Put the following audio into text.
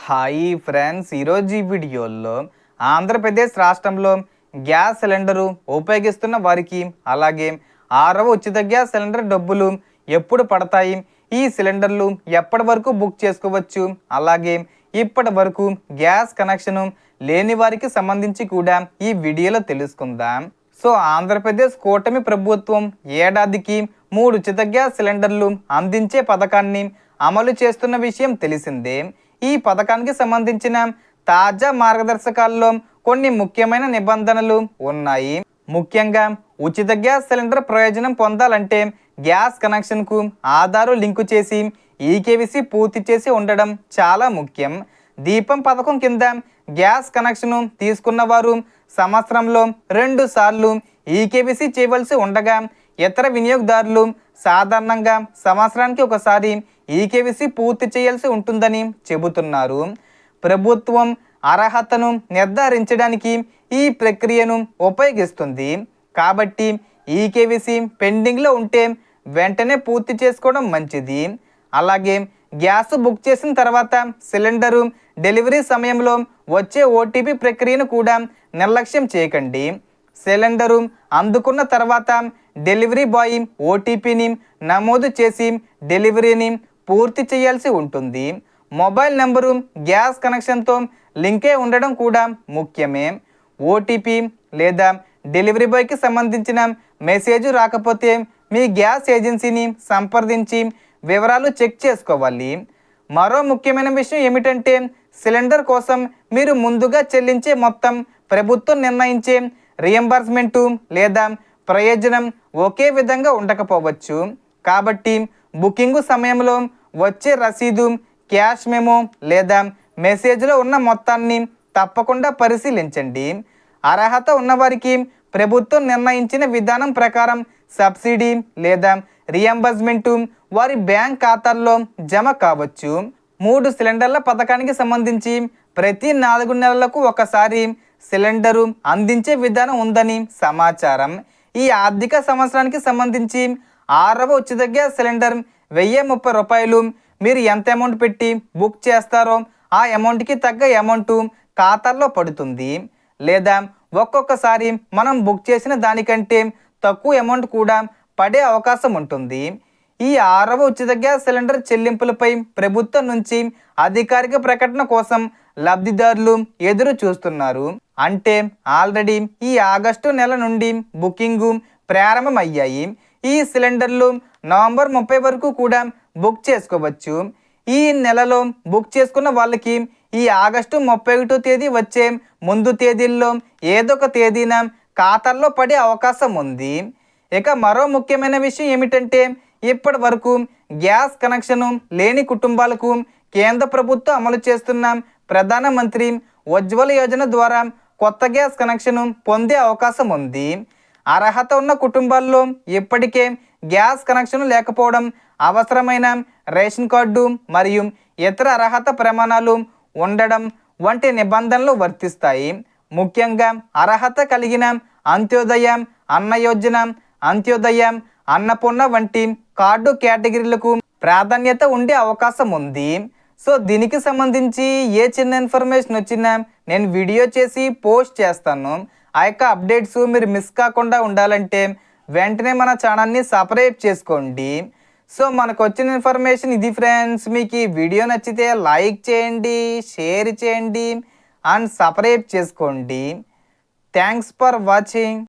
Hi friends, ఈరోజు ఈ వీడియోలో ఆంధ్రప్రదేశ్ రాష్ట్రంలో గ్యాస్ సిలిండరు ఉపయోగిస్తున్న వారికి అలాగే 6వ ఉచిత గ్యాస్ సిలిండర్ డబ్బులు ఎప్పుడు పడతాయి, ఈ సిలిండర్లు ఎప్పటి వరకు బుక్ చేసుకోవచ్చు, అలాగే ఇప్పటి వరకు గ్యాస్ కనెక్షన్ లేని వారికి సంబంధించి కూడా ఈ వీడియోలో తెలుసుకుందాం. సో ఆంధ్రప్రదేశ్ కూటమి ప్రభుత్వం ఏడాదికి 3 ఉచిత గ్యాస్ సిలిండర్లు అందించే పథకాన్ని అమలు చేస్తున్న విషయం తెలిసిందే. ఈ పథకానికి సంబంధించిన తాజా మార్గదర్శకాల్లో కొన్ని ముఖ్యమైన నిబంధనలు ఉన్నాయి. ముఖ్యంగా ఉచిత గ్యాస్ సిలిండర్ ప్రయోజనం పొందాలంటే గ్యాస్ కనెక్షన్కు ఆధారు లింకు చేసి ఈకేవీసీ పూర్తి చేసి ఉండడం చాలా ముఖ్యం. దీపం పథకం కింద గ్యాస్ కనెక్షన్ తీసుకున్న వారు సంవత్సరంలో 2 సార్లు ఈకేవీసీ చేయవలసి ఉండగా ఇతర వినియోగదారులు సాధారణంగా సంవత్సరానికి ఒకసారి ఈకేవీసీ పూర్తి చేయాల్సి ఉంటుందని చెబుతున్నారు. ప్రభుత్వం అర్హతను నిర్ధారించడానికి ఈ ప్రక్రియను ఉపయోగిస్తుంది. కాబట్టి ఈకేవీసీ పెండింగ్లో ఉంటే వెంటనే పూర్తి చేసుకోవడం మంచిది. అలాగే గ్యాస్ బుక్ చేసిన తర్వాత సిలిండరు డెలివరీ సమయంలో వచ్చే ఓటీపీ ప్రక్రియను కూడా నిర్లక్ష్యం చేయకండి. సిలిండరు అందుకున్న తర్వాత డెలివరీ బాయ్ ఓటీపీని నమోదు చేసి డెలివరీని పూర్తి చేయాల్సి ఉంటుంది. మొబైల్ నెంబరు గ్యాస్ కనెక్షన్తో లింకే ఉండడం కూడా ముఖ్యమే. ఓటీపీ లేదా డెలివరీ బాయ్కి సంబంధించిన మెసేజ్ రాకపోతే మీ గ్యాస్ ఏజెన్సీని సంప్రదించి వివరాలు చెక్ చేసుకోవాలి. మరో ముఖ్యమైన విషయం ఏమిటంటే సిలిండర్ కోసం మీరు ముందుగా చెల్లించే మొత్తం ప్రభుత్వం నిర్ణయించే రియంబర్స్మెంటు లేదా ప్రయోజనం ఒకే విధంగా ఉండకపోవచ్చు. కాబట్టి బుకింగ్ సమయంలో వచ్చే రసీదు, క్యాష్ మెమో లేదా మెసేజ్లో ఉన్న మొత్తాన్ని తప్పకుండా పరిశీలించండి. అర్హత ఉన్నవారికి ప్రభుత్వం నిర్ణయించిన విధానం ప్రకారం సబ్సిడీ లేదా రియంబర్స్మెంటు వారి బ్యాంక్ ఖాతాల్లో జమ కావచ్చు. 3 సిలిండర్ల పథకానికి సంబంధించి ప్రతి 4 నెలలకు ఒకసారి సిలిండరు అందించే విధానం ఉందని సమాచారం. ఈ ఆర్థిక సంవత్సరానికి సంబంధించి 6వ ఉచిత గ్యాస్ సిలిండర్ 1030 రూపాయలు. మీరు ఎంత అమౌంట్ పెట్టి బుక్ చేస్తారో ఆ అమౌంట్కి తగ్గ అమౌంట్ ఖాతాల్లో పడుతుంది. లేదా ఒక్కొక్కసారి మనం బుక్ చేసిన దానికంటే తక్కువ అమౌంట్ కూడా పడే అవకాశం ఉంటుంది. ఈ 6వ ఉచిత గ్యాస్ సిలిండర్ చెల్లింపులపై ప్రభుత్వం నుంచి అధికారిక ప్రకటన కోసం లబ్ధిదారులు ఎదురు చూస్తున్నారు. అంటే ఆల్రెడీ ఈ ఆగస్టు నెల నుండి బుకింగు ప్రారంభమయ్యాయి. ఈ సిలిండర్లు నవంబర్ 30 వరకు కూడా బుక్ చేసుకోవచ్చు. ఈ నెలలో బుక్ చేసుకున్న వాళ్ళకి ఈ ఆగస్టు 31వ తేదీ వచ్చే ముందు తేదీల్లో ఏదో ఒక తేదీన ఖాతాల్లో పడే అవకాశం ఉంది. ఇక మరో ముఖ్యమైన విషయం ఏమిటంటే ఇప్పటి వరకు గ్యాస్ కనెక్షన్ లేని కుటుంబాలకు కేంద్ర ప్రభుత్వం అమలు చేస్తున్న ప్రధానమంత్రి ఉజ్వల యోజన ద్వారా కొత్త గ్యాస్ కనెక్షన్ పొందే అవకాశం ఉంది. అర్హత ఉన్న కుటుంబాల్లో ఇప్పటికే గ్యాస్ కనెక్షన్ లేకపోవడం, అవసరమైన రేషన్ కార్డు మరియు ఇతర అర్హత ప్రమాణాలు ఉండడం వంటి నిబంధనలు వర్తిస్తాయి. ముఖ్యంగా అర్హత కలిగిన అంత్యోదయ, అన్నయోజన, అంత్యోదయ, అన్నపూర్ణ వంటి కార్డు కేటగిరీలకు ప్రాధాన్యత ఉండే అవకాశం ఉంది. సో దీనికి సంబంధించి ఏ చిన్న ఇన్ఫర్మేషన్ వచ్చినా నేను వీడియో చేసి పోస్ట్ చేస్తాను. ఆ యొక్క అప్డేట్స్ మీరు మిస్ కాకుండా ఉండాలంటే వెంటనే మన ఛానల్ని సబ్స్క్రైబ్ చేసుకోండి. సో మనకు వచ్చిన ఇన్ఫర్మేషన్ ఇది ఫ్రెండ్స్. మీకు ఈ వీడియో నచ్చితే లైక్ చేయండి, షేర్ చేయండి అండ్ సబ్స్క్రైబ్ చేసుకోండి. Thanks for watching.